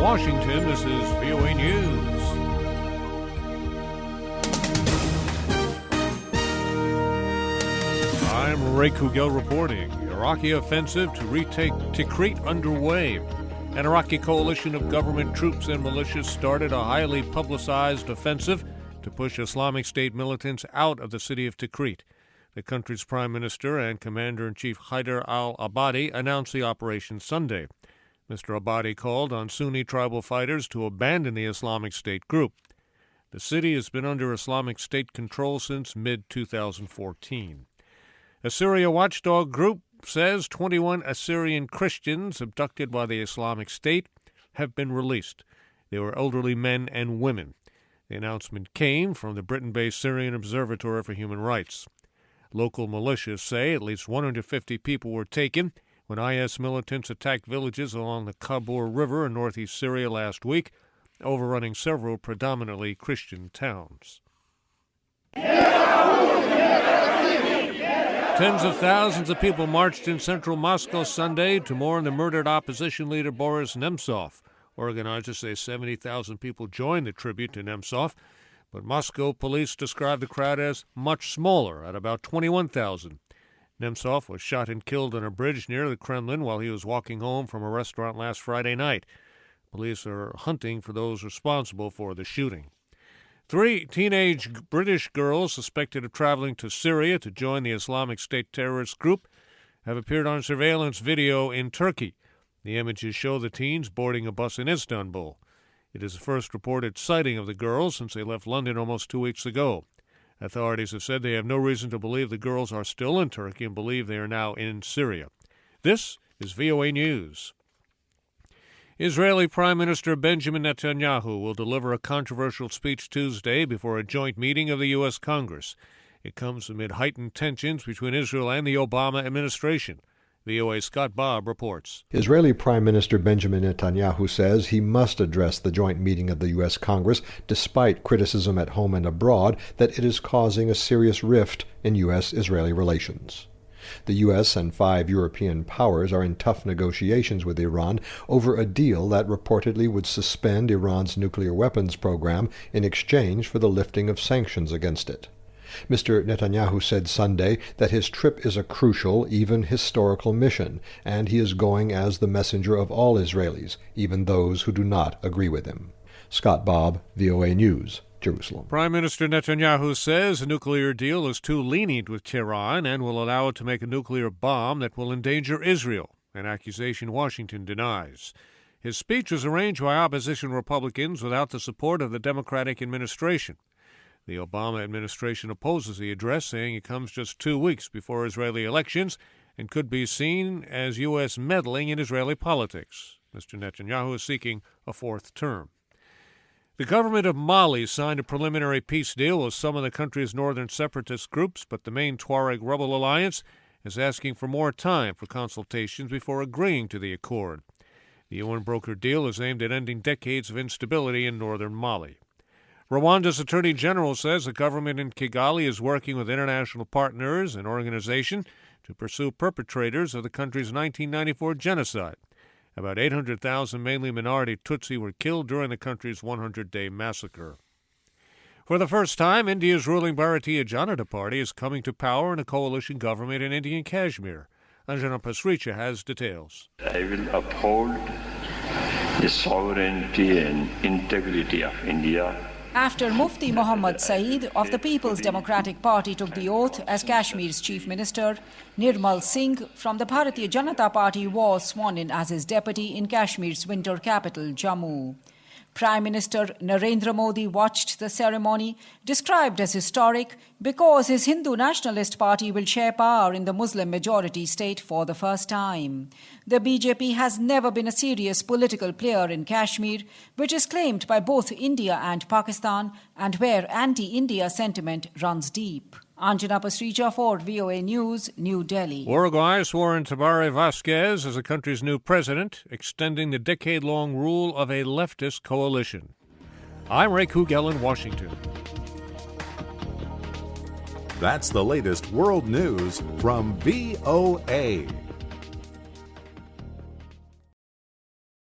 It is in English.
Washington, this is VOA News. I'm Ray Kouguell reporting. Iraqi offensive to retake Tikrit underway. An Iraqi coalition of government troops and militias started a highly publicized offensive to push Islamic State militants out of the city of Tikrit. The country's prime minister and commander-in-chief Haider Al-Abadi announced the operation Sunday. Mr. Abadi called on Sunni tribal fighters to abandon the Islamic State group. The city has been under Islamic State control since mid-2014. A Syria watchdog group says 21 Assyrian Christians abducted by the Islamic State have been released. They were elderly men and women. The announcement came from the Britain-based Syrian Observatory for Human Rights. Local militias say at least 150 people were taken when IS militants attacked villages along the Khabour River in northeast Syria last week, overrunning several predominantly Christian towns. Tens of thousands of people marched in central Moscow Sunday to mourn the murdered opposition leader Boris Nemtsov. Organizers say 70,000 people joined the tribute to Nemtsov, but Moscow police described the crowd as much smaller, at about 21,000. Nemtsov was shot and killed on a bridge near the Kremlin while he was walking home from a restaurant last Friday night. Police are hunting for those responsible for the shooting. 3 teenage British girls suspected of traveling to Syria to join the Islamic State terrorist group have appeared on surveillance video in Turkey. The images show the teens boarding a bus in Istanbul. It is the first reported sighting of the girls since they left London almost 2 weeks ago. Authorities have said they have no reason to believe the girls are still in Turkey and believe they are now in Syria. This is VOA News. Israeli Prime Minister Benjamin Netanyahu will deliver a controversial speech Tuesday before a joint meeting of the U.S. Congress. It comes amid heightened tensions between Israel and the Obama administration. VOA's Scott Bobb reports. Israeli Prime Minister Benjamin Netanyahu says he must address the joint meeting of the U.S. Congress despite criticism at home and abroad that it is causing a serious rift in U.S.-Israeli relations. The U.S. and 5 European powers are in tough negotiations with Iran over a deal that reportedly would suspend Iran's nuclear weapons program in exchange for the lifting of sanctions against it. Mr. Netanyahu said Sunday that his trip is a crucial, even historical mission, and he is going as the messenger of all Israelis, even those who do not agree with him. Scott Bobb, VOA News, Jerusalem. Prime Minister Netanyahu says a nuclear deal is too lenient with Tehran and will allow it to make a nuclear bomb that will endanger Israel, an accusation Washington denies. His speech was arranged by opposition Republicans without the support of the Democratic administration. The Obama administration opposes the address, saying it comes just 2 weeks before Israeli elections and could be seen as U.S. meddling in Israeli politics. Mr. Netanyahu is seeking a 4th term. The government of Mali signed a preliminary peace deal with some of the country's northern separatist groups, but the main Tuareg rebel alliance is asking for more time for consultations before agreeing to the accord. The UN-brokered deal is aimed at ending decades of instability in northern Mali. Rwanda's Attorney General says the government in Kigali is working with international partners and organizations to pursue perpetrators of the country's 1994 genocide. About 800,000 mainly minority Tutsi were killed during the country's 100-day massacre. For the first time, India's ruling Bharatiya Janata Party is coming to power in a coalition government in Indian Kashmir. Anjana Pasricha has details. I will uphold the sovereignty and integrity of India. After Mufti Muhammad Saeed of the People's Democratic Party took the oath as Kashmir's chief minister, Nirmal Singh from the Bharatiya Janata Party was sworn in as his deputy in Kashmir's winter capital, Jammu. Prime Minister Narendra Modi watched the ceremony, described as historic because his Hindu nationalist party will share power in the Muslim-majority state for the first time. The BJP has never been a serious political player in Kashmir, which is claimed by both India and Pakistan, and where anti-India sentiment runs deep. Anjana Pasricha for VOA News, New Delhi. Uruguay swore in Tabaré Vázquez as the country's new president, extending the decade-long rule of a leftist coalition. I'm Ray Kouguell in Washington. That's the latest world news from VOA.